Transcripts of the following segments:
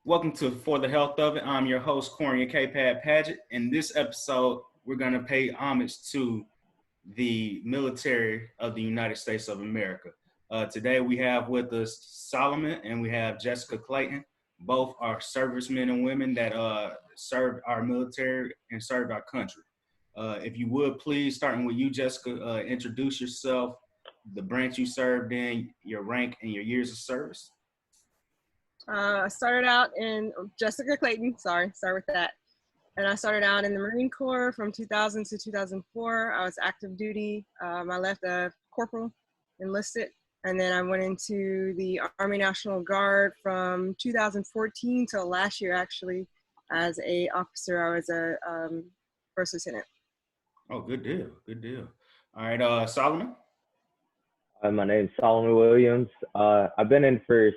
Welcome to For the Health of It. I'm your host, Corian K. Paget. In this episode, we're going to pay homage to the military of the United States of America. Today, we have with us Solomon and we have Jessica Clayton. Both are servicemen and women that served our military and served our country. If you would, please, starting with you, Jessica, introduce yourself, the branch you served in, your rank, and your years of service. I started out in Jessica Clayton, start with that. And I started out in the Marine Corps from 2000 to 2004. I was active duty. I left a corporal, enlisted. And then I went into the Army National Guard from 2014 till last year, actually, as a officer. I was a first lieutenant. Oh, good deal, good deal. All right, Solomon? My name's Solomon Williams. I've been in for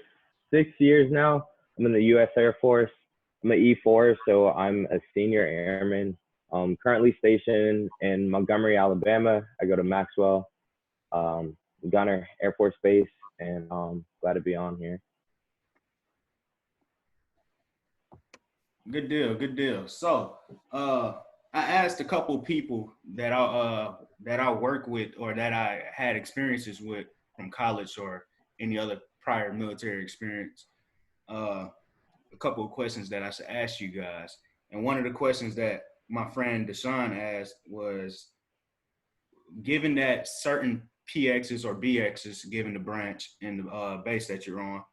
6 years now. I'm in the U.S. Air Force. I'm an E4, so I'm a senior airman. Currently stationed in Montgomery, Alabama. I go to Maxwell, Gunner Air Force Base, and glad to be on here. Good deal, good deal. So, I asked a couple of people that I work with or that I had experiences with from college or any other prior military experience, a couple of questions that I should ask you guys. And one of the questions that my friend Deshaun asked was, given that certain PXs or BXs, given the branch and the base that you're on,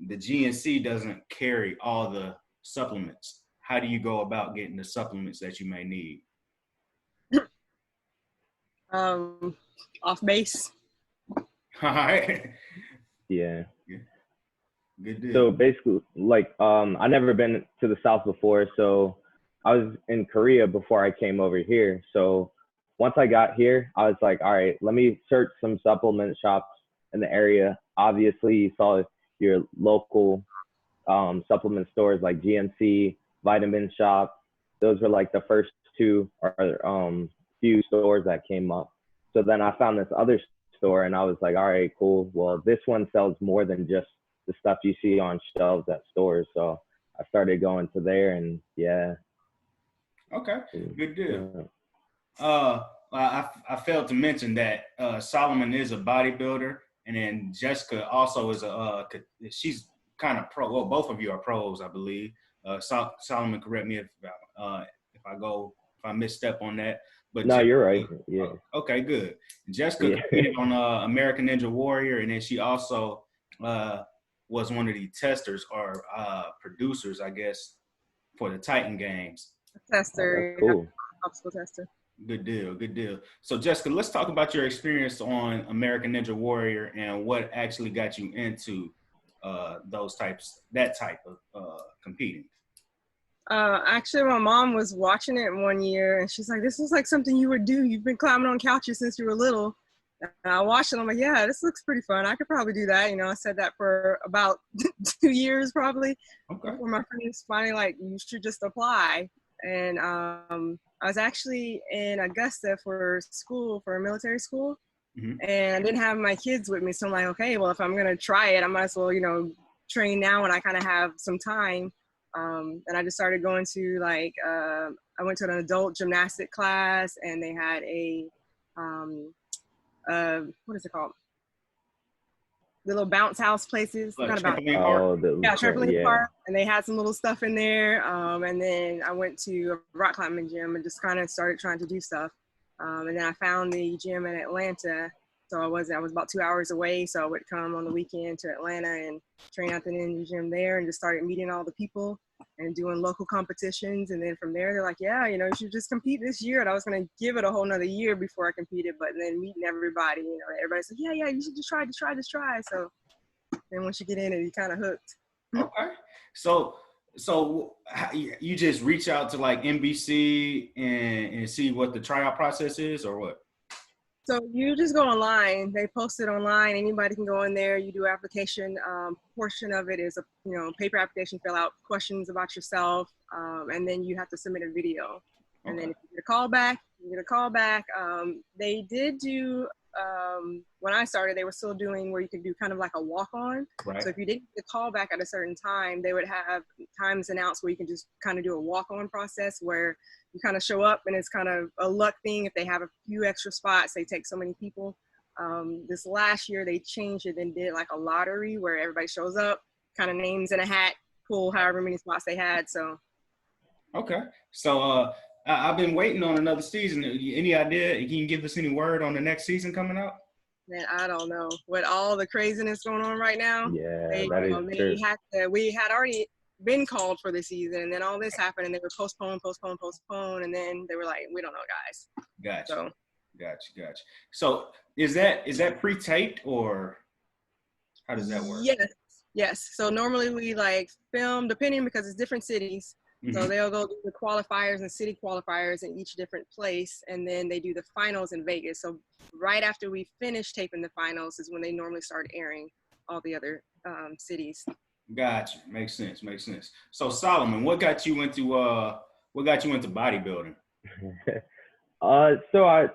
the GNC doesn't carry all the supplements. How do you go about getting the supplements that you may need? Off base. All right. Yeah. Good deal. So basically, I never been to the South before, so I was in Korea before I came over here. So once I got here, I was like, all right, let me search some supplement shops in the area. Obviously, you saw your local supplement stores like GNC, Vitamin Shop. Those were like the first two or few stores that came up. So then I found this other store and I was like, all right, cool. Well, this one sells more than just the stuff you see on shelves at stores. So I started going to there and yeah. Okay, good deal. Yeah. I failed to mention that Solomon is a bodybuilder, and then Jessica also is she's kind of pro. Well, both of you are pros, I believe. Solomon, correct me if I misstep on that. But no, Jessica, you're right. Yeah. Okay, good. Jessica competed on American Ninja Warrior, and then she also was one of the testers or producers, I guess, for the Titan games. Tester. Oh, cool. Obstacle tester. Good deal, good deal. So Jessica, let's talk about your experience on American Ninja Warrior and what actually got you into that type of competing. Actually, my mom was watching it one year and she's like, this looks like something you would do. You've been climbing on couches since you were little. And I watched it. I'm like, yeah, this looks pretty fun. I could probably do that. You know, I said that for about 2 years probably. Okay. Before my friends finally like, you should just apply. And I was actually in Augusta for military school. Mm-hmm. And I didn't have my kids with me. So I'm like, okay, well, if I'm going to try it, I might as well, train now when I kind of have some time. And I just started going to I went to an adult gymnastic class and they had a, what is it called? The little bounce house places. Like trampoline park. Trampoline park. And they had some little stuff in there. And then I went to a rock climbing gym and just kind of started trying to do stuff. And then I found the gym in Atlanta. So I was about 2 hours away. So I would come on the weekend to Atlanta and train at the ninja gym there and just started meeting all the people and doing local competitions. And then from there, they're like, yeah, you should just compete this year. And I was going to give it a whole nother year before I competed, but then meeting everybody, everybody said, yeah, you should just try. So then once you get in it, you kind of hooked. Okay. So you just reach out to like NBC and see what the tryout process is or what? So you just go online. They post it online. Anybody can go in there. You do application. Portion of it is a paper application. Fill out questions about yourself, and then you have to submit a video. Okay. And then if you get a call back, They did do when I started, they were still doing where you could do kind of like a walk-on. Right. So if you didn't get a call back at a certain time, they would have times announced where you can just kind of do a walk-on process where you kind of show up and it's kind of a luck thing. If they have a few extra spots, they take so many people. This last year, they changed it and did like a lottery where everybody shows up, kind of names in a hat, pull however many spots they had. So. Okay. So I've been waiting on another season. Any idea? Can you give us any word on the next season coming out? Man, I don't know. With all the craziness going on right now, yeah, that is true. We had already been called for the season, and then all this happened, and they were postponed, and then they were like, "We don't know, guys." Gotcha. So. Gotcha. So is that pre-taped or how does that work? Yes. So normally we like film, depending because it's different cities. Mm-hmm. So they'll go do the qualifiers and city qualifiers in each different place, and then they do the finals in Vegas. So right after we finish taping the finals is when they normally start airing all the other cities. Gotcha. Makes sense. So Solomon, what got you into bodybuilding? So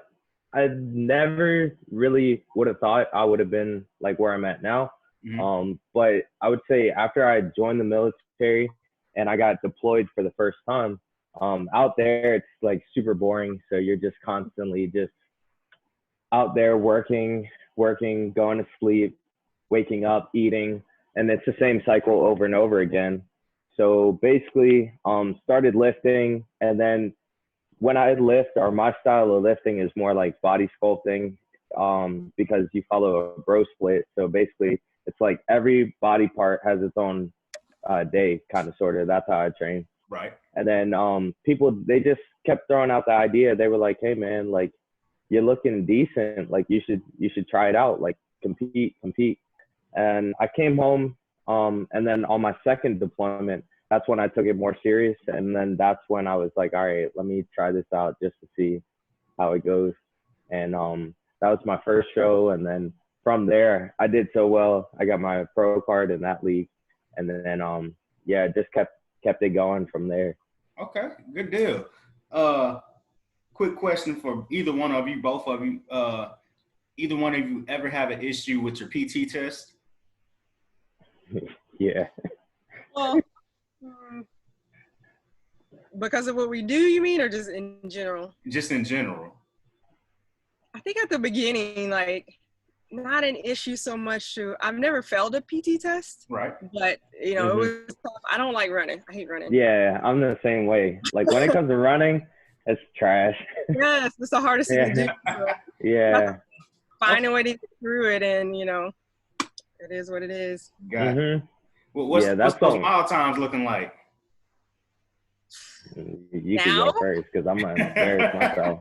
I never really would have thought I would have been like where I'm at now. Mm-hmm. But I would say after I joined the military and I got deployed for the first time, out there it's like super boring. So you're just constantly just out there working, going to sleep, waking up, eating, and it's the same cycle over and over again. So basically, started lifting, and then when I lift, or my style of lifting is more like body sculpting, because you follow a bro split. So basically, it's like every body part has its own day, kind of, sort of. That's how I train. Right. And then people, they just kept throwing out the idea. They were like, "Hey, man, like you're looking decent. Like you should try it out. Like compete." And I came home, and then on my second deployment, that's when I took it more serious. And then that's when I was like, all right, let me try this out just to see how it goes. And that was my first show. And then from there, I did so well. I got my pro card in that league. And then, just kept it going from there. Okay, good deal. Quick question for either one of you, both of you. Either one of you ever have an issue with your PT test? Yeah. Well, because of what we do, you mean, or just in general? Just in general. I think at the beginning, like, not an issue so much to, I've never failed a PT test. Right. But, it was tough. I don't like running. I hate running. Yeah, I'm the same way. Like, when it comes to running, it's trash. Yes, it's the hardest thing to do. So yeah. Find a way to get through it, and, it is what it is. Got it. Mm-hmm. Well, what's those mile times looking like? You can go first because I'm going to embarrass myself.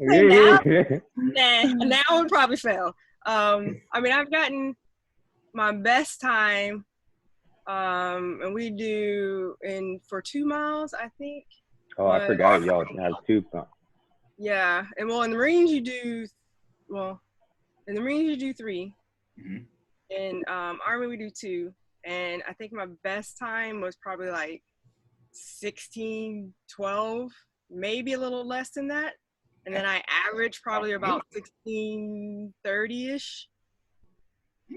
Now I would probably fail. I've gotten my best time, and we do for 2 miles, I think. Oh, I forgot y'all have 2 miles. Yeah, and in the Marines you do 3. Mm-hmm. In Army we do 2. And I think my best time was probably like 16:12, maybe a little less than that. And then I average probably about 16:30-ish.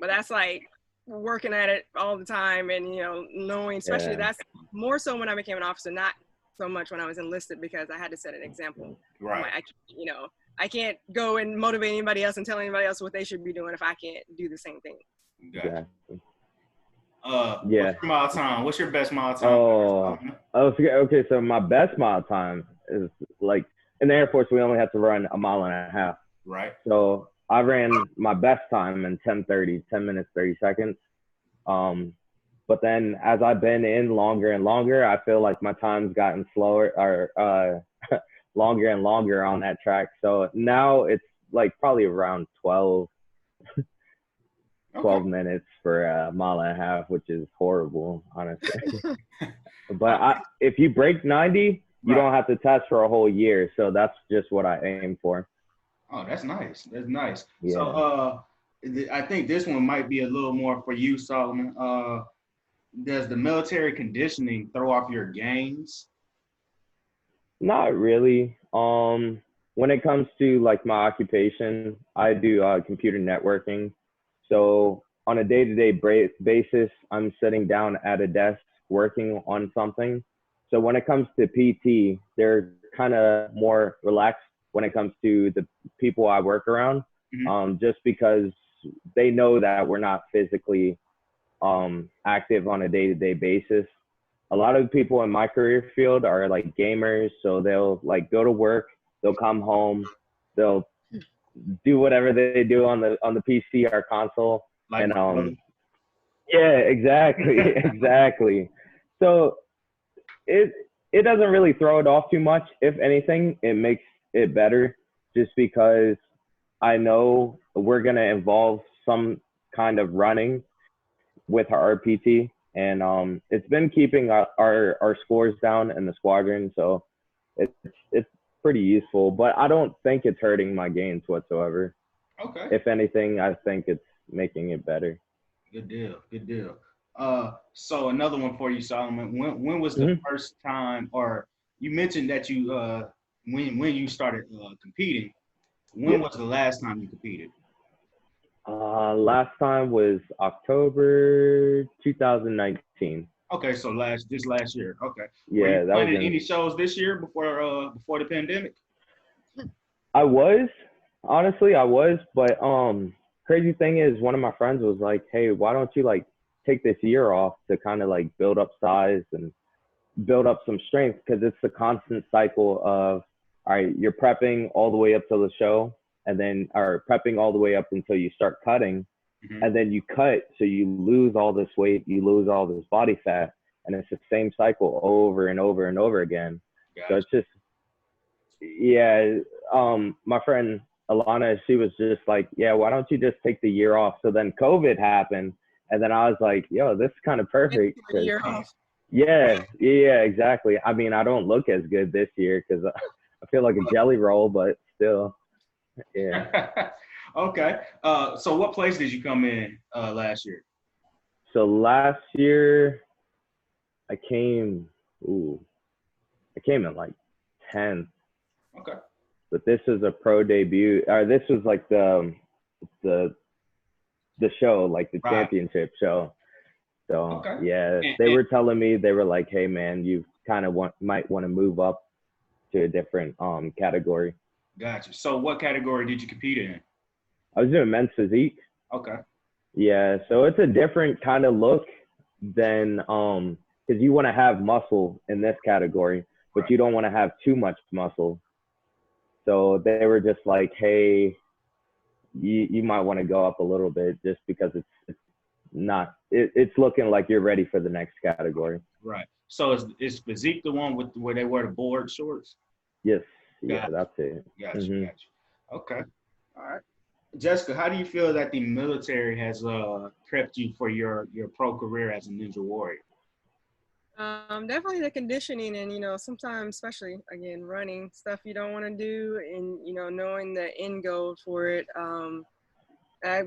But that's like working at it all the time and, knowing, especially that's more so when I became an officer, not so much when I was enlisted, because I had to set an example. Right. I can't go and motivate anybody else and tell anybody else what they should be doing if I can't do the same thing. Gotcha. What's your mile time? What's your best mile time? Okay. So my best mile time is like in the Air Force, we only have to run 1.5 miles. Right. So I ran my best time in 10:30, 10 minutes, 30 seconds. But then as I've been in longer and longer, I feel like my time's gotten slower or longer and longer on that track. So now it's like probably around 12 minutes for 1.5 miles, which is horrible, honestly. But if you break 90, you don't have to test for a whole year. So that's just what I aim for. Oh, that's nice. That's nice. Yeah. So I think this one might be a little more for you, Solomon. Does the military conditioning throw off your gains? Not really. when it comes to like my occupation, I do computer networking. So on a day-to-day basis, I'm sitting down at a desk working on something. So when it comes to PT, they're kind of more relaxed when it comes to the people I work around, just because they know that we're not physically active on a day-to-day basis. A lot of people in my career field are like gamers, so they'll like go to work, they'll come home, they'll do whatever they do on the PC or console, Like and yeah, exactly, exactly. So it doesn't really throw it off too much. If anything, it makes it better, just because I know we're gonna involve some kind of running with our RPT, and it's been keeping our scores down in the squadron, so it's pretty useful. But I don't think it's hurting my gains whatsoever. Okay. If anything, I think it's making it better. Good deal. Good deal. So another one for you, Solomon. When was the first time, or you mentioned that you when you started competing? When was the last time you competed? Last time was October 2019. Okay, so just last year. Okay. Yeah, Were you that was planning any shows this year before the pandemic? I was, honestly, but crazy thing is, one of my friends was like, "Hey, why don't you like take this year off to kind of like build up size and build up some strength, because it's the constant cycle of, all right, you're prepping all the way up to the show, and then or prepping all the way up until you start cutting, and then you cut, so you lose all this weight, you lose all this body fat, and it's the same cycle over and over and over again." Gotcha. So it's just, yeah. My friend Alana, she was just like, "Yeah, why don't you just take the year off?" So then COVID happened, and then I was like, "Yo, this is kind of perfect." Year off. Yeah, exactly. I mean, I don't look as good this year because I feel like a jelly roll, but still, yeah. Okay. So what place did you come in last year? So last year, I came in like 10th. Okay. But this was a pro debut, or this was like the show, like the championship show. So yeah, they were telling me, they were like, "Hey man, you kind of might want to move up to a different category." Gotcha. So what category did you compete in? I was doing men's physique. Okay. Yeah, so it's a different kind of look than because you want to have muscle in this category, but you don't want to have too much muscle. So they were just like, "Hey, you might want to go up a little bit, just because it's looking like you're ready for the next category." Right. So is physique the one where they wear the board shorts? Yes. Yeah, that's it. Gotcha. Okay. All right. Jessica, how do you feel that the military has prepped you for your pro career as a Ninja Warrior? Definitely the conditioning, and sometimes, especially again, running stuff you don't want to do, and knowing the end goal for it.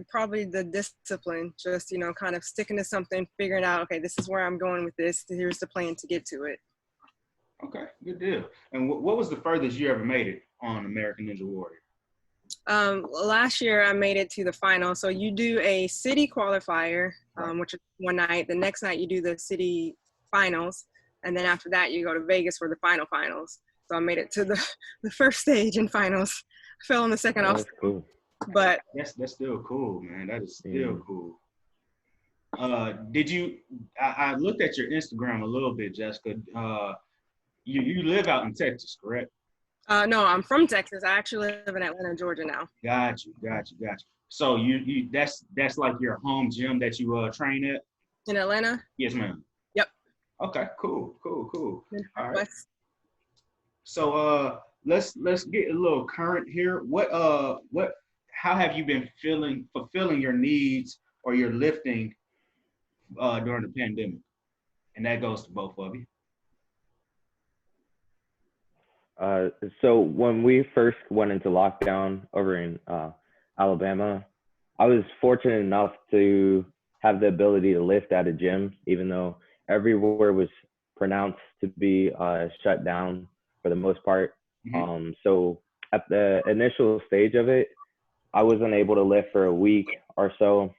Probably the discipline, just kind of sticking to something, figuring out, okay, this is where I'm going with this. Here's the plan to get to it. Okay, good deal. And what was the furthest you ever made it on American Ninja Warrior? Last year I made it to the final. So you do a city qualifier, which is one night. The next night you do the city finals, and then after that you go to Vegas for the finals. So I made it to the first stage in finals. I fell on the second off. Cool. But that's still cool, man. That is still cool. Did you? I looked at your Instagram a little bit, Jessica. You live out in Texas, correct? No, I'm from Texas. I actually live in Atlanta, Georgia now. Got you. So you that's like your home gym that you train at? In Atlanta? Yes, ma'am. Yep. Okay, cool. All right. So let's get a little current here. How have you been fulfilling your needs or your lifting during the pandemic? And that goes to both of you. So when we first went into lockdown over in Alabama, I was fortunate enough to have the ability to lift at a gym, even though everywhere was pronounced to be shut down for the most part. So at the initial stage of it, I wasn't able to lift for a week or so.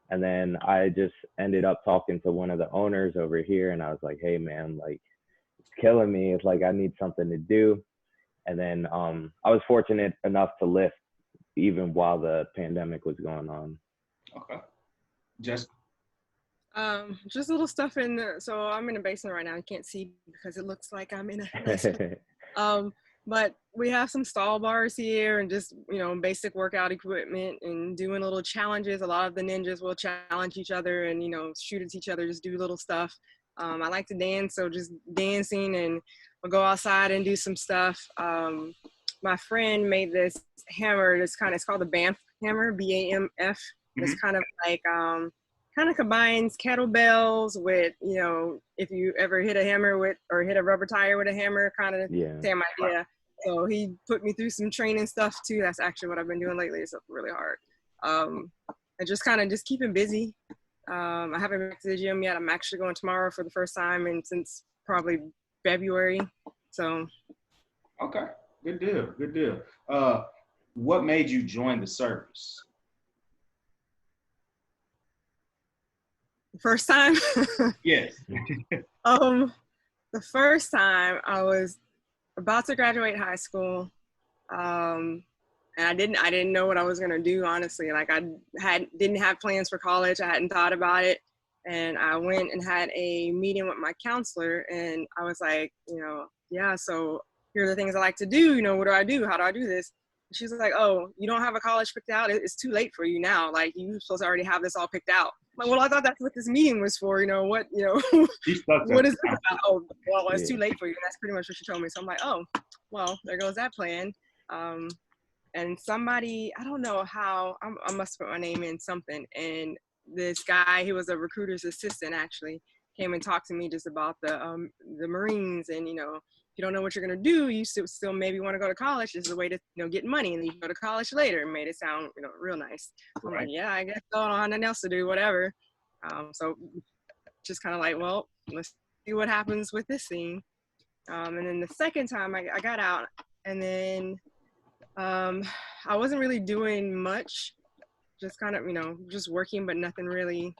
And then I just ended up talking to one of the owners over here, and I was like, hey man, like it's killing me. It's like I need something to do. And then I was fortunate enough to lift even while the pandemic was going on. Okay. Just little stuff in the, so I'm in a basement right now. You can't see because it looks like I'm in a nice but we have some stall bars here and just, you know, basic workout equipment and doing little challenges. A lot of the ninjas will challenge each other and, you know, shoot at each other, just do little stuff. I like to dance, so just dancing, and we'll go outside and do some stuff. My friend made this hammer. It's called the BAMF hammer, BAMF. It's kind of like, kind of combines kettlebells with, you know, if you ever hit a hammer with, or hit a rubber tire with a hammer, kind of same idea. So he put me through some training stuff too. That's actually what I've been doing lately. It's really hard. And just kind of just keeping busy. I haven't been to the gym yet. I'm actually going tomorrow for the first time and since probably February. So. Okay, good deal, good deal. What made you join the service? First time? Yes. The first time I was about to graduate high school, and I didn't know what I was gonna do, honestly. Like didn't have plans for college. I hadn't thought about it, and I went and had a meeting with my counselor, and I was like, you know, yeah. So here are the things I like to do. You know, what do I do? How do I do this? She's like, oh, you don't have a college picked out? It's too late for you now. Like, you're supposed to already have this all picked out. I'm like, well, I thought that's what this meeting was for. You know, what is it about? Oh, well, it's too late for you. That's pretty much what she told me. So I'm like, oh, well, there goes that plan. And somebody, I don't know how, I must put my name in something. And this guy, he was a recruiter's assistant, actually, came and talked to me just about the Marines, and, you know, if you don't know what you're going to do, you still maybe want to go to college. This is a way to, you know, get money, and then you go to college later. And made it sound, you know, real nice. I'm like, yeah, I guess so. I don't have nothing else to do, whatever. So just kind of like, well, let's see what happens with this thing. And then the second time I got out, and then I wasn't really doing much, just kind of, you know, just working, but nothing really,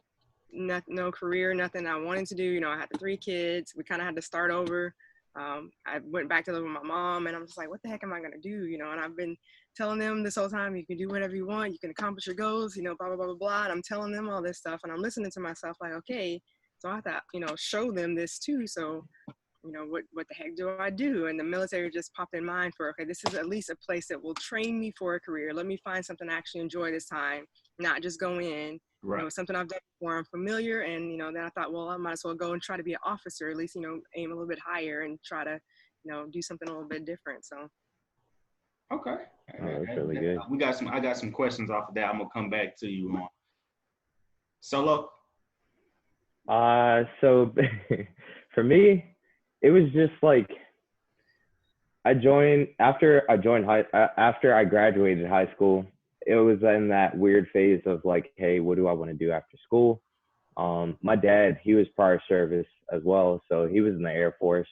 no career, nothing I wanted to do. You know, I had the 3 kids. We kind of had to start over. I went back to live with my mom, and I'm just like, what the heck am I going to do? You know, and I've been telling them this whole time, you can do whatever you want, you can accomplish your goals, you know, blah, blah, blah, blah, blah. And I'm telling them all this stuff, and I'm listening to myself like, okay, so I thought, you know, show them this too. So, you know, what the heck do I do? And the military just popped in mind for, okay, this is at least a place that will train me for a career. Let me find something I actually enjoy this time, not just go in. Right. You know, something I've done before, I'm familiar. And, you know, then I thought, well, I might as well go and try to be an officer, at least, you know, aim a little bit higher and try to, you know, do something a little bit different. So. Okay. Oh, that's really good. I got some questions off of that. I'm going to come back to you on. Solo? So for me, it was just like, after I graduated high school, it was in that weird phase of like, hey, what do I want to do after school? My dad, he was prior service as well. So he was in the Air Force,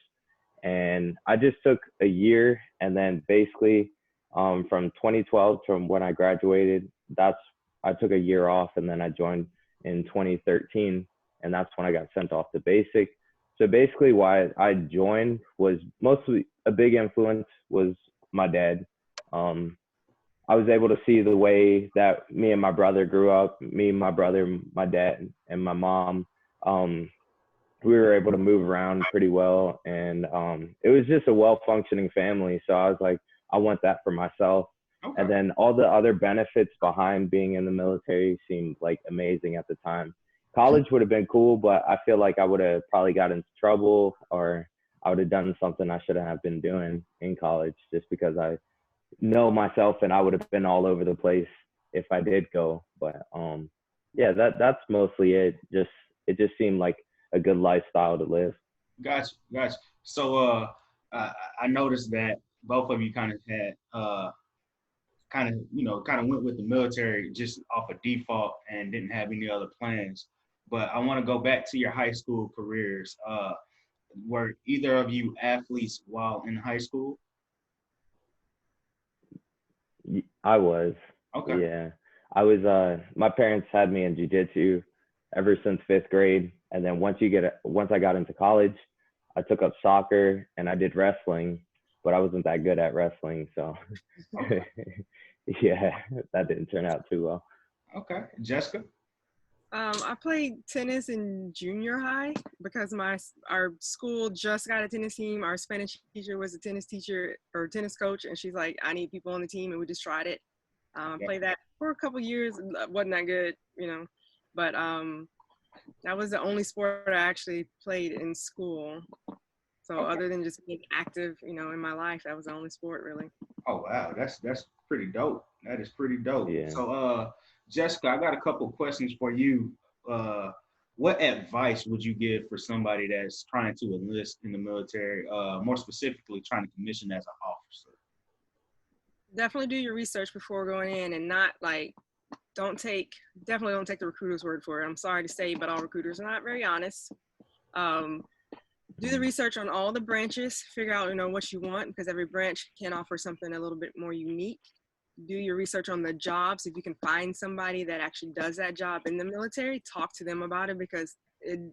and I just took a year, and then basically from 2012, from when I graduated, I took a year off, and then I joined in 2013, and that's when I got sent off to basic. So basically why I joined was mostly, a big influence was my dad. I was able to see the way that me and my brother grew up, me, my brother, my dad, and my mom. We were able to move around pretty well, and it was just a well-functioning family. So I was like, I want that for myself. Okay. And then all the other benefits behind being in the military seemed like amazing at the time. College would have been cool, but I feel like I would have probably got into trouble, or I would have done something I shouldn't have been doing in college, just because I know myself, and I would have been all over the place if I did go. But yeah, that's mostly it. It just seemed like a good lifestyle to live. Gotcha. So I noticed that both of you kind of had kind of went with the military just off of default and didn't have any other plans. But I want to go back to your high school careers. Were either of you athletes while in high school? I was. Okay. Yeah. I was my parents had me in jiu-jitsu ever since 5th grade. And then once I got into college, I took up soccer and I did wrestling, but I wasn't that good at wrestling, so Okay. yeah, that didn't turn out too well. Okay. Jessica? I played tennis in junior high because our school just got a tennis team. Our Spanish teacher was a tennis teacher or tennis coach, and she's like, I need people on the team, and we just tried it. Yeah. Played that for a couple years. Wasn't that good, but that was the only sport I actually played in school. So Okay. other than just being active, in my life, that was the only sport really. Oh wow, that's pretty dope. That is pretty dope. Yeah. So Jessica, I got a couple questions for you. What advice would you give for somebody that's trying to enlist in the military, more specifically trying to commission as an officer? Definitely do your research before going in, and not like definitely don't take the recruiter's word for it. I'm sorry to say, but all recruiters are not very honest. Do the research on all the branches, figure out, what you want, because every branch can offer something a little bit more unique. Do your research on the jobs. If you can find somebody that actually does that job in the military, talk to them about it, because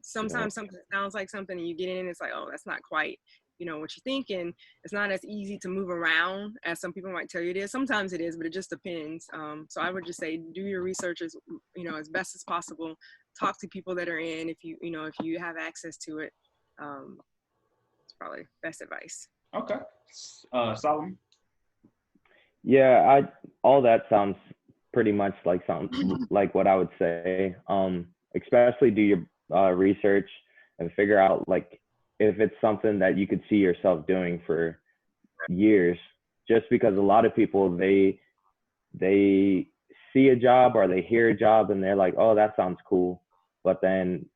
sometimes something sounds like something and you get in and it's like, oh, that's not quite, what you think. And it's not as easy to move around as some people might tell you it is. Sometimes it is, but it just depends. So I would just say, do your research as best as possible. Talk to people that are in, if you have access to it. It's probably best advice. Okay. Solomon? Yeah, all that sounds pretty much like something like what I would say. Especially do your research and figure out like if it's something that you could see yourself doing for years. Just because a lot of people they see a job or they hear a job and they're like, oh, that sounds cool, but then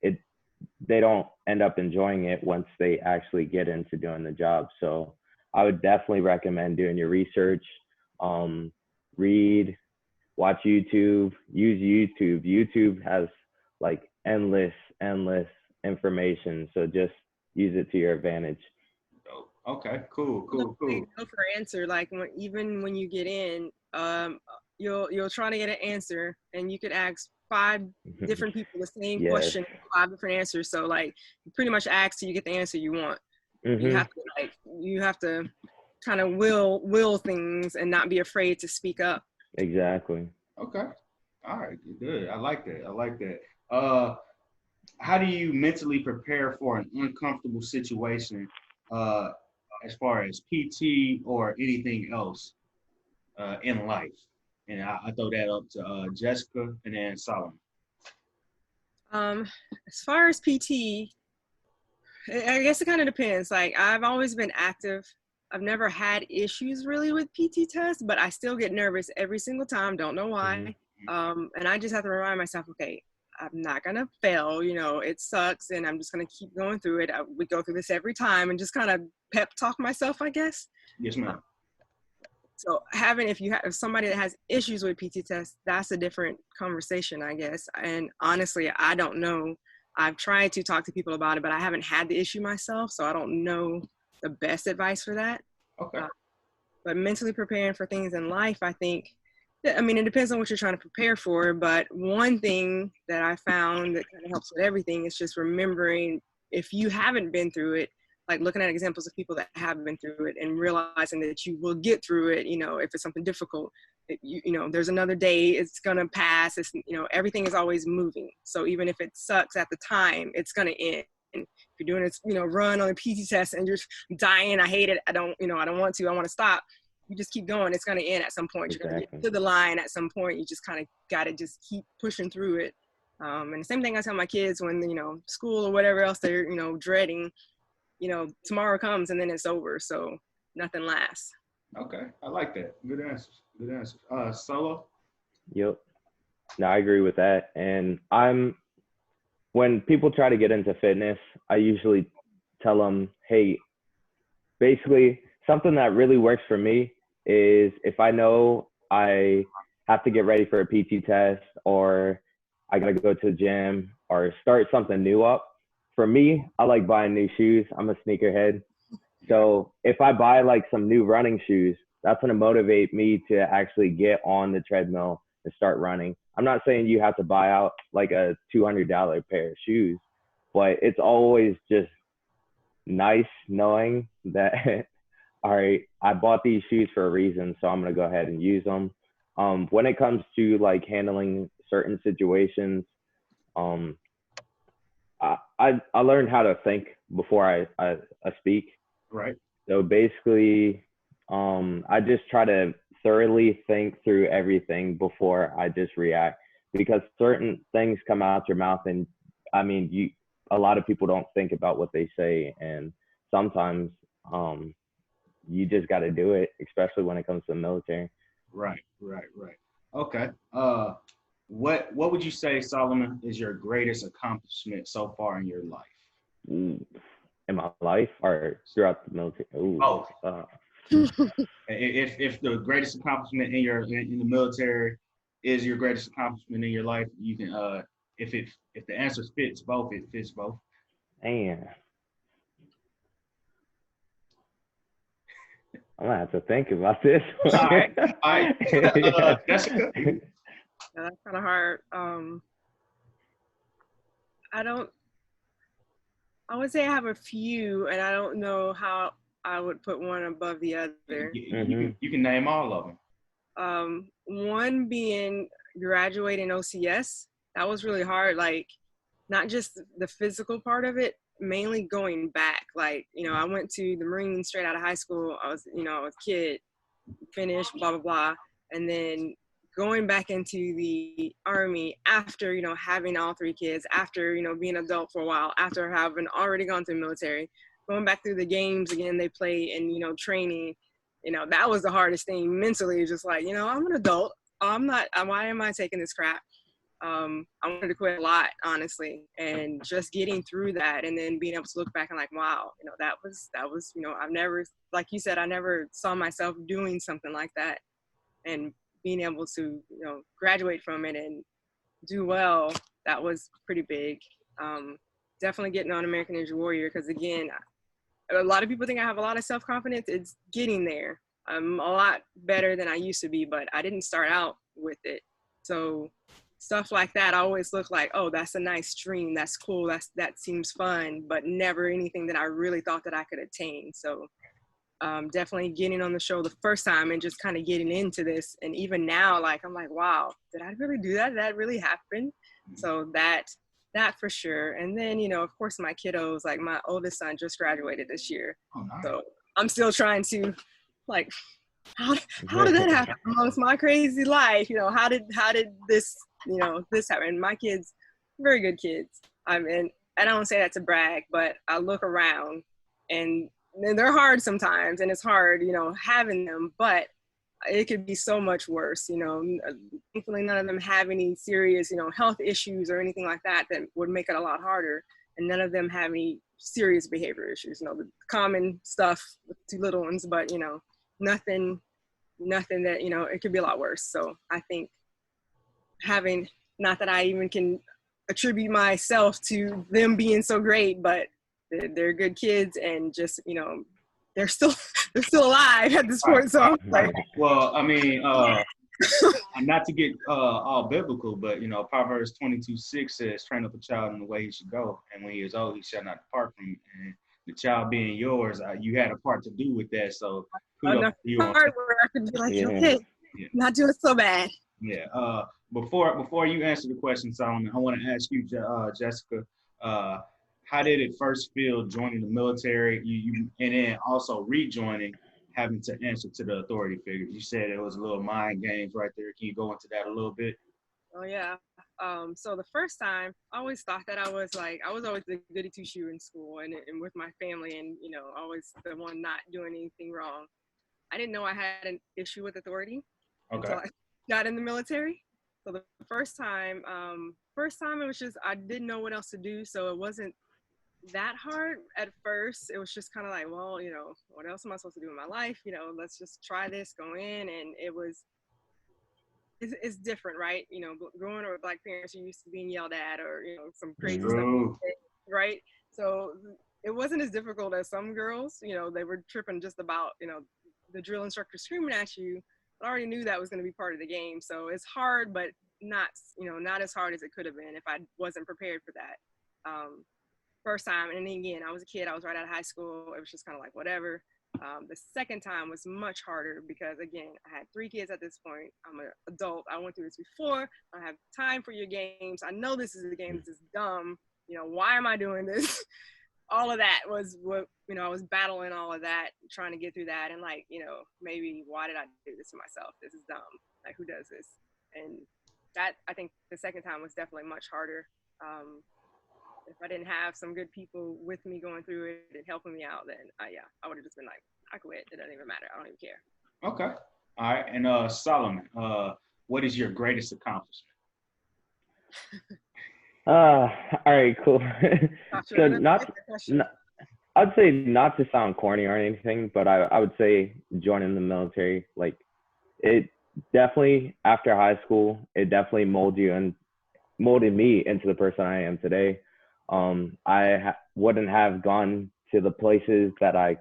they don't end up enjoying it once they actually get into doing the job. So I would definitely recommend doing your research. Read, watch YouTube, use YouTube. YouTube has like endless information. So just use it to your advantage. Okay, cool. Go for answer. Like even when you get in, you'll try to get an answer, and you could ask 5 different people the same question, 5 different answers. So like you pretty much ask till you get the answer you want. You have to kind of will things and not be afraid to speak up. Exactly. Okay. All right. Good. I like that. How do you mentally prepare for an uncomfortable situation, as far as PT or anything else in life? And I throw that up to Jessica and then Solomon. As far as PT, I guess it kind of depends. Like I've always been active. I've never had issues really with PT tests, but I still get nervous every single time. Don't know why. And I just have to remind myself, okay, I'm not going to fail. It sucks. And I'm just going to keep going through it. We go through this every time, and just kind of pep talk myself, I guess. Yes, ma'am. So if you have somebody that has issues with PT tests, that's a different conversation, I guess. And honestly, I don't know. I've tried to talk to people about it, but I haven't had the issue myself. So I don't know the best advice for that. Okay. But mentally preparing for things in life, I think, it depends on what you're trying to prepare for. But one thing that I found that kind of helps with everything is just remembering, if you haven't been through it, like looking at examples of people that have been through it and realizing that you will get through it. If it's something difficult, there's another day, it's going to pass. It's, everything is always moving. So even if it sucks at the time, it's going to end. If you're doing this, run on a PT test and you're dying, I hate it, I don't want to, I want to stop. You just keep going. It's going to end at some point. You're going to get to the line at some point. You just kind of got to just keep pushing through it. And the same thing I tell my kids when, school or whatever else they're, dreading, tomorrow comes and then it's over. So nothing lasts. Okay. I like that. Good answers. Solo? Yep. No, I agree with that. And when people try to get into fitness, I usually tell them, hey, basically something that really works for me is if I know I have to get ready for a PT test, or I got to go to the gym or start something new up. For me, I like buying new shoes. I'm a sneakerhead. So if I buy like some new running shoes, that's going to motivate me to actually get on the treadmill and start running. I'm not saying you have to buy out like a $200 pair of shoes, but it's always just nice knowing that, all right, I bought these shoes for a reason, so I'm going to go ahead and use them. When it comes to like handling certain situations, I learned how to think before I speak. Right. So basically, I just try to thoroughly think through everything before I just react, because certain things come out your mouth, and I mean, a lot of people don't think about what they say, and sometimes you just got to do it, especially when it comes to the military. Right. Okay. What would you say, Solomon, is your greatest accomplishment so far in your life? Ooh. In my life or throughout the military? Ooh. Oh. If the greatest accomplishment in the military is your greatest accomplishment in your life, you can if the answer fits both, it fits both. Man, I'm gonna have to think about this. All right. Jessica. Yeah, that's kind of hard. I would say I have a few, and I don't know how I would put one above the other. You can name all of them. One being graduating OCS. That was really hard. Like, not just the physical part of it, mainly going back. Like, I went to the Marines straight out of high school. I was a kid, finished, blah, blah, blah. And then going back into the Army after, having all three kids, after, being an adult for a while, after having already gone through the military, going back through the games again they play and, training, that was the hardest thing mentally. Just like, I'm an adult. Why am I taking this crap? I wanted to quit a lot, honestly, and just getting through that and then being able to look back and like, wow, that was, I've never, like you said, I never saw myself doing something like that, and being able to, graduate from it and do well, that was pretty big. Definitely getting on American Ninja Warrior, because again, a lot of people think I have a lot of self-confidence. It's getting there. I'm a lot better than I used to be, but I didn't start out with it. So stuff like that, I always look like, oh, that's a nice dream. That's cool. That seems fun, but never anything that I really thought that I could attain. So definitely getting on the show the first time and just kind of getting into this. And even now, like, I'm like, wow, did I really do that? Did that really happen? So that for sure. And then, of course, my kiddos, like my oldest son just graduated this year. Oh, nice. So I'm still trying to, like, how did that happen amongst my crazy life? How did this, this happen? My kids, very good kids. I don't say that to brag, but I look around and they're hard sometimes, and it's hard, having them, but it could be so much worse. Thankfully none of them have any serious, health issues or anything like that would make it a lot harder. And none of them have any serious behavior issues, the common stuff with two little ones, but, nothing that, it could be a lot worse. So I think having, not that I even can attribute myself to them being so great, but they're good kids, and just, they're still alive at this point. So like, well, I mean, not to get all biblical, but Proverbs 22:6 says, "Train up a child in the way he should go, and when he is old, he shall not depart from it." And the child being yours, you had a part to do with that. So enough part where I could be like, okay, not doing so bad. Yeah. Before you answer the question, Solomon, I want to ask you, Jessica, how did it first feel joining the military? You and then also rejoining, having to answer to the authority figures. You said it was a little mind games right there. Can you go into that a little bit? Oh yeah. So the first time, I always thought that I was always the goody two shoe in school and with my family, and always the one not doing anything wrong. I didn't know I had an issue with authority until I got in the military. So the first time it was just, I didn't know what else to do. So it wasn't that hard at first. It was just kind of like, well, what else am I supposed to do in my life? Let's just try this, go in. And it's different, right? Growing up with Black parents, you're used to being yelled at or, some crazy stuff, right? So it wasn't as difficult as some girls, they were tripping just about, the drill instructor screaming at you. I already knew that was going to be part of the game. So it's hard, but not, not as hard as it could have been if I wasn't prepared for that. First time, and then again, I was a kid, I was right out of high school. It was just kind of like, whatever. The second time was much harder because, again, I had 3 kids at this point. I'm an adult. I went through this before. I don't have time for your games. I know this is a game. This is dumb. Why am I doing this? All of that was what, I was battling all of that, trying to get through that. And like, maybe why did I do this to myself? This is dumb. Like, who does this? And that, I think the second time was definitely much harder. If I didn't have some good people with me going through it and helping me out, then I would have just been like, I quit. It doesn't even matter. I don't even care. Okay. All right. And Solomon, what is your greatest accomplishment? All right, cool. So I'd say not to sound corny or anything, but I would say joining the military, like it definitely after high school, it definitely molded me into the person I am today. I wouldn't have gone to the places that I've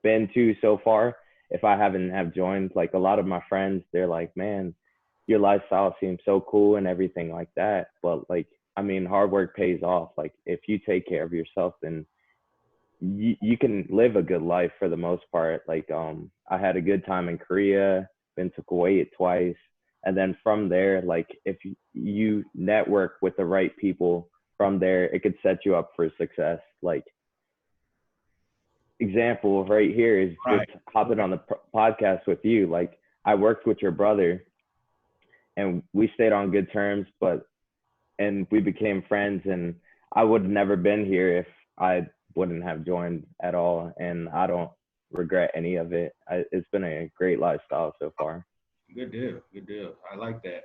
been to so far if I haven't have joined. Like a lot of my friends, they're like, man, your lifestyle seems so cool and everything like that. But like, I mean, hard work pays off. Like if you take care of yourself, then you can live a good life for the most part. Like, I had a good time in Korea, been to Kuwait twice. And then from there, like if you network with the right people from there, it could set you up for success. Like example right here is just hopping on the podcast with you. Like I worked with your brother and we stayed on good terms, and we became friends, and I would have never been here if I wouldn't have joined at all. And I don't regret any of it. It's been a great lifestyle so far. Good deal. Good deal. I like that.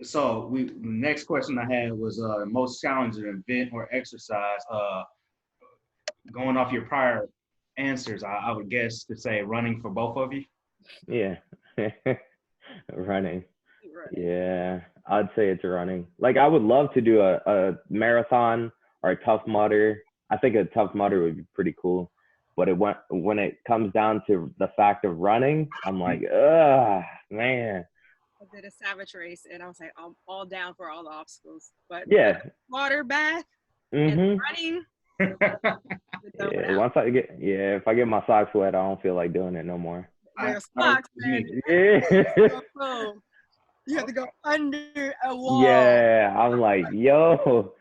So the next question I had was most challenging event or exercise. Going off your prior answers, I would guess to say running for both of you. Yeah. Running. Yeah, I'd say it's running. Like I would love to do a marathon or a Tough Mudder. I think a Tough Mudder would be pretty cool. But when it comes down to the fact of running, I'm like, ugh, man. I did a Savage race, and I was like, I'm all down for all the obstacles. But yeah, water bath and running. Yeah, if I get my socks wet, I don't feel like doing it no more. There's socks, man. Yeah. You have to go under a wall. Yeah, I'm like, yo.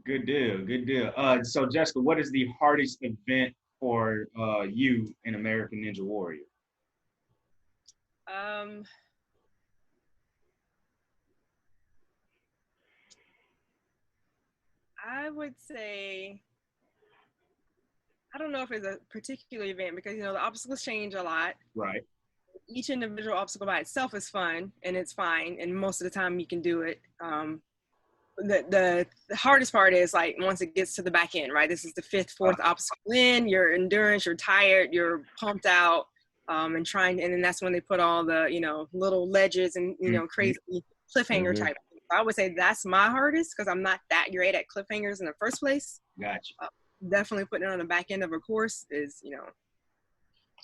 Good deal. So Jessica, what is the hardest event for you in American Ninja Warrior? I would say, I don't know if it's a particular event because, the obstacles change a lot. Right. Each individual obstacle by itself is fun and it's fine. And most of the time you can do it. The hardest part is like once it gets to the back end, right? This is the 5th, 4th obstacle in, your endurance, you're tired, you're pumped out, and then that's when they put all the, little ledges and, crazy cliffhanger type. I would say that's my hardest because I'm not that great at cliffhangers in the first place. Gotcha. Definitely putting it on the back end of a course is,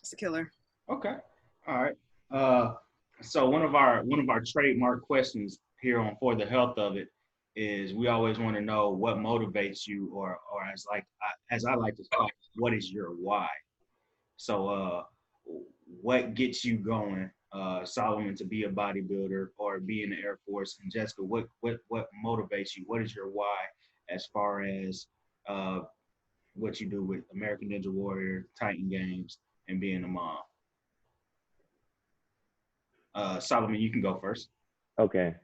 it's a killer. Okay. All right. So one of our trademark questions here on For the Health of It is we always want to know what motivates you, or as I like to call it, what is your why? So what gets you going, Solomon, to be a bodybuilder or be in the Air Force? And Jessica, what motivates you? What is your why as far as what you do with American Ninja Warrior, Titan Games, and being a mom? Solomon, you can go first. Okay.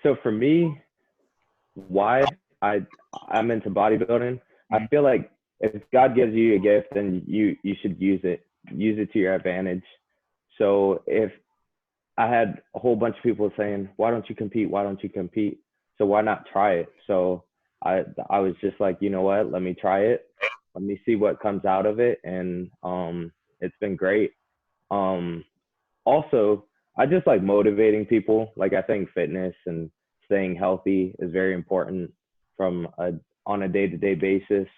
So for me, why I'm into bodybuilding, I feel like if God gives you a gift, then you should use it to your advantage. So if I had a whole bunch of people saying, why don't you compete? Why don't you compete? So why not try it? So I was just like, you know what? Let me try it. Let me see what comes out of it. And it's been great. Also, I just like motivating people. Like I think fitness and staying healthy is very important on a day-to-day basis.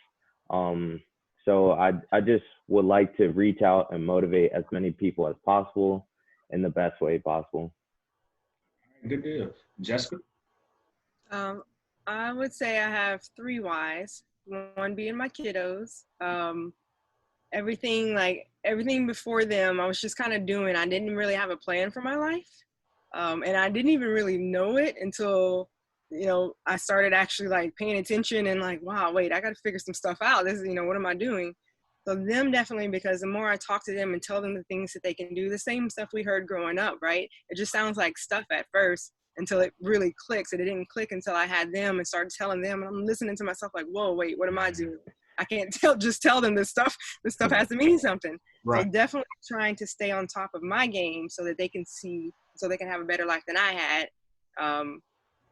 So I just would like to reach out and motivate as many people as possible in the best way possible. Good deal. Jessica? Um, I would say I have three whys. One being my kiddos. Everything before them, I was just kind of doing. I didn't really have a plan for my life, and I didn't even really know it until I started actually like paying attention and like, wow, wait, I got to figure some stuff out. This is, what am I doing? So them definitely, because the more I talk to them and tell them the things that they can do, the same stuff we heard growing up, right? It just sounds like stuff at first until it really clicks. And it didn't click until I had them and started telling them. And I'm listening to myself like, whoa, wait, what am I doing? I can't just tell them this stuff. This stuff has to mean something. Right. So definitely trying to stay on top of my game so that they can have a better life than I had.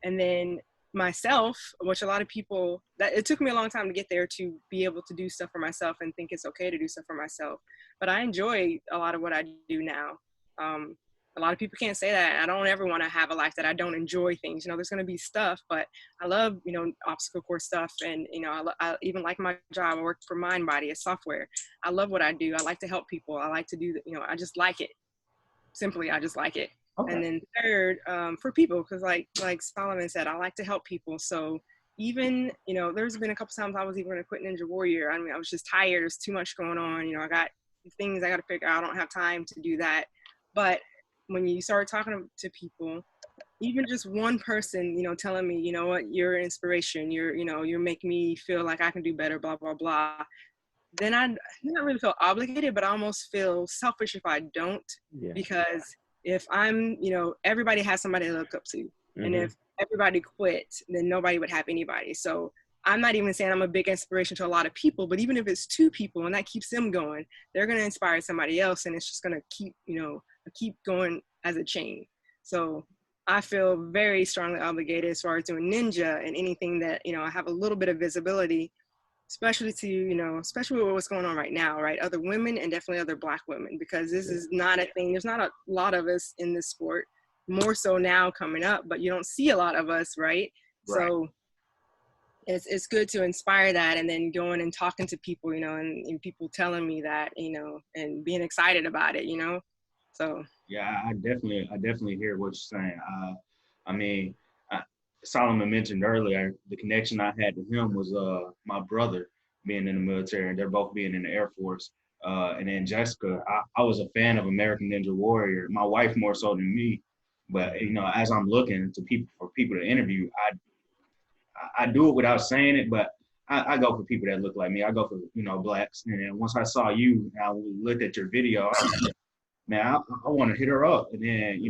And then myself, which a lot of people, that it took me a long time to get there to be able to do stuff for myself and think it's okay to do stuff for myself. But I enjoy a lot of what I do now. A lot of people can't say that. I don't ever want to have a life that I don't enjoy things. There's going to be stuff, but I love, obstacle course stuff. And, I even like my job. I work for MindBody, a software. I love what I do. I like to help people. I like to do, I just like it. Simply, I just like it. Okay. And then third, for people, because like Solomon said, I like to help people. So even, there's been a couple times I was even going to quit Ninja Warrior. I mean, I was just tired. There's too much going on. I got things I got to figure out. I don't have time to do that. But when you start talking to people, even just one person, telling me, you know what, you're an inspiration. You're making me feel like I can do better, blah, blah, blah. Then I don't really feel obligated, but I almost feel selfish if I don't, because if I'm, everybody has somebody to look up to. Mm-hmm. And if everybody quit, then nobody would have anybody. So I'm not even saying I'm a big inspiration to a lot of people, but even if it's two people and that keeps them going, they're going to inspire somebody else. And it's just going to keep going as a chain. So I feel very strongly obligated as far as doing Ninja and anything that, I have a little bit of visibility, especially to, especially with what's going on right now, right? Other women and definitely other Black women, because this is not a thing. There's not a lot of us in this sport, more so now coming up, but you don't see a lot of us, right? So it's good to inspire that, and then going and talking to people, and people telling me that, and being excited about it, so. Yeah, I definitely hear what you're saying. I mean, Solomon mentioned earlier, the connection I had to him was my brother being in the military, and they're both being in the Air Force. And then Jessica, I was a fan of American Ninja Warrior, my wife more so than me. But, as I'm looking for people to interview, I do it without saying it, but I go for people that look like me. I go for, Blacks. And then once I saw you, and I looked at your video, I was like, man, I want to hit her up. And then,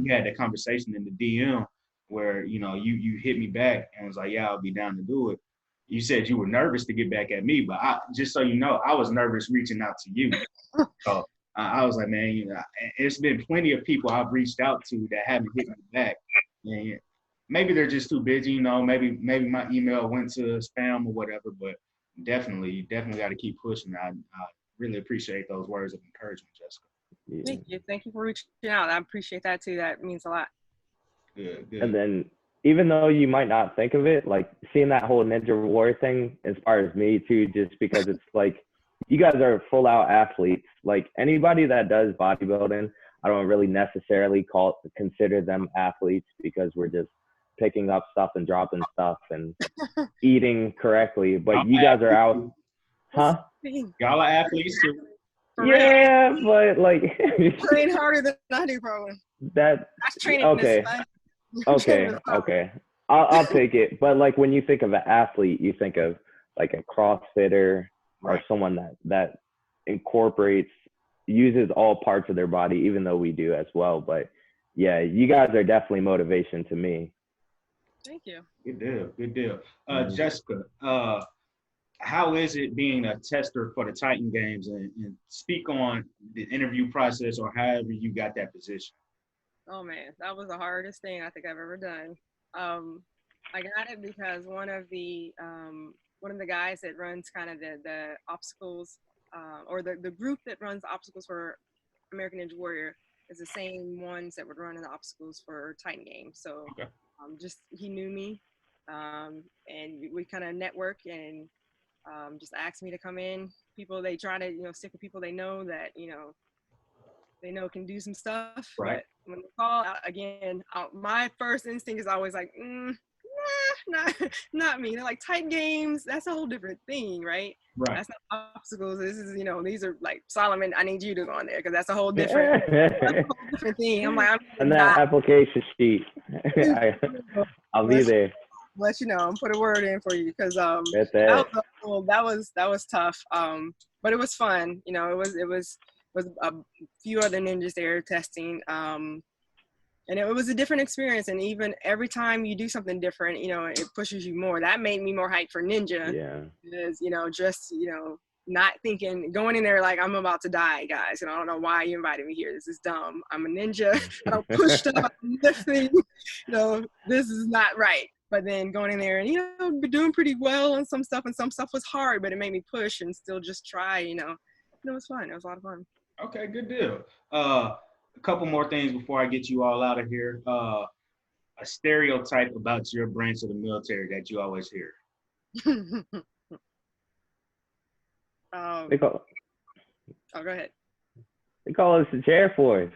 we had that conversation in the DM where, you hit me back and was like, yeah, I'll be down to do it. You said you were nervous to get back at me, but just so you know, I was nervous reaching out to you. So I was like, man, it's been plenty of people I've reached out to that haven't hit me back. And maybe they're just too busy, maybe my email went to spam or whatever, but you definitely got to keep pushing. I really appreciate those words of encouragement, Jessica. Thank you for reaching out. I appreciate that too. That means a lot. Good. And then even though you might not think of it, like seeing that whole Ninja Warrior thing inspires me too, just because it's like, you guys are full out athletes. Like anybody that does bodybuilding, I don't really necessarily consider them athletes, because we're just picking up stuff and dropping stuff and eating correctly. But you guys are out, huh? Y'all are athletes too. Yeah, but like train harder than I do, probably. That's training. Okay. Okay. I'll take it. But like when you think of an athlete, you think of like a CrossFitter or someone that uses all parts of their body, even though we do as well. But yeah, you guys are definitely motivation to me. Thank you. Good deal. Jessica, how is it being a tester for the Titan Games, and speak on the interview process or however you got that position? Oh man, that was the hardest thing I think I've ever done. I got it because one of the guys that runs kind of the obstacles, or the group that runs obstacles for American Ninja Warrior is the same ones that would run the obstacles for Titan Games. So just he knew me, and we kind of network, and just ask me to come in. People, they try to, stick with people they know that, they know can do some stuff. Right. But when they call, again, my first instinct is always like, nah, not me. They're like tight games. That's a whole different thing, right? Right. That's not obstacles. This is, these are like, Solomon, I need you to go on there because that's a whole different, thing. I'm like, and that application sheet. I'll be there. Let you know, put a word in for you because that was tough. But it was fun. It was a few other ninjas there testing. And it was a different experience. And even every time you do something different, it pushes you more. That made me more hyped for Ninja. Yeah. Because, just, not thinking, going in there like, I'm about to die, guys. And I don't know why you invited me here. This is dumb. I'm a ninja. I don't push stuff. I'm lifting. This is not right. But then going in there and, be doing pretty well on some stuff. And some stuff was hard, but it made me push and still just try, It was fun. It was a lot of fun. Okay, good deal. A couple more things before I get you all out of here. A stereotype about your branch of the military that you always hear. Go ahead. They call us the Air Force.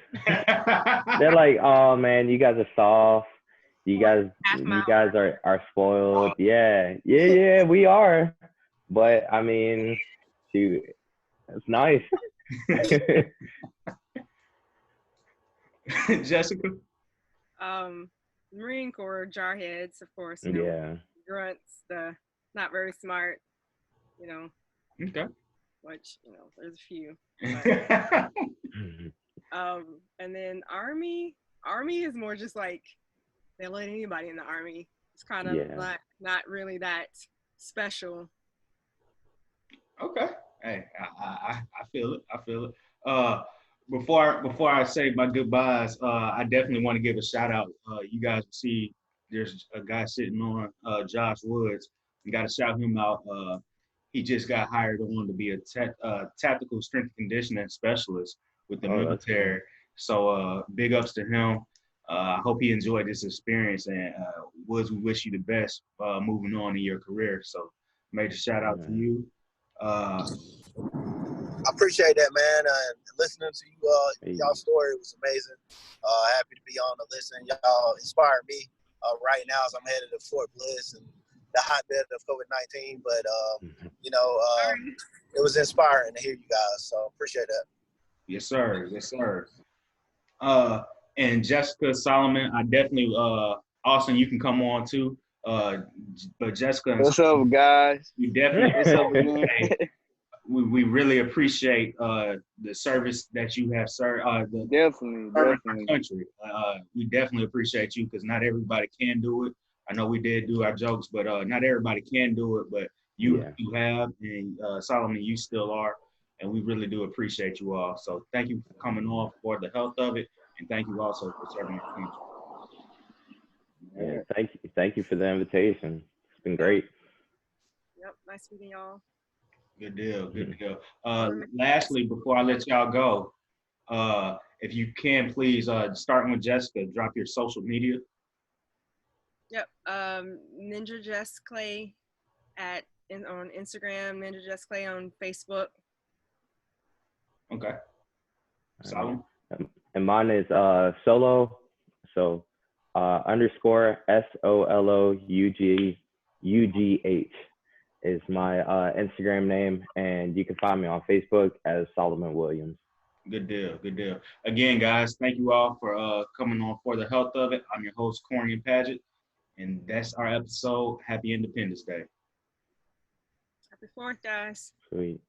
They're like, oh man, you guys are soft. You guys are spoiled. Yeah, we are. But I mean, shoot, it's nice. Jessica? Marine Corps jarheads, of course. Yeah. Grunts, the not very smart, Okay. Which, there's a few. But, and then Army is more just like, they let anybody in the Army. It's kind of not really that special. Okay. Hey, I feel it. Before I say my goodbyes, I definitely want to give a shout out. You guys will see there's a guy sitting on Josh Woods. You got to shout him out. He just got hired on to be a tactical strength and conditioning specialist with the military. Cool. So big ups to him. I hope he enjoyed this experience. And Woods, we wish you the best moving on in your career. So major shout out to you. I appreciate that, man. Listening to you, y'all's story was amazing. Happy to be on the listen. Y'all inspired me right now as I'm headed to Fort Bliss and the hotbed of COVID-19. But, it was inspiring to hear you guys. So appreciate that. Yes, sir. And Jessica, Solomon, I definitely, Austin, you can come on too. But Jessica. What's up, guys? We definitely. What's up, man? We really appreciate the service that you have served. Definitely. Our country. We definitely appreciate you because not everybody can do it. I know we did do our jokes, but not everybody can do it. But you have, and Solomon, you still are, and we really do appreciate you all. So thank you for coming on for the health of it, and thank you also for serving our country. Yeah, thank you for the invitation. It's been great. Yep, nice meeting y'all. Good deal. Lastly, before I let y'all go, if you can, please, starting with Jessica, drop your social media. Yep, Ninja Jess Clay on Instagram, Ninja Jess Clay on Facebook. Okay. Solomon? And mine is solo, so _SOLOUGH is my Instagram name, and you can find me on Facebook as Solomon Williams. Good deal. Again, guys, thank you all for coming on for the health of it. I'm your host, Corian Paget, and that's our episode. Happy Independence Day. Happy 4th, guys. Sweet.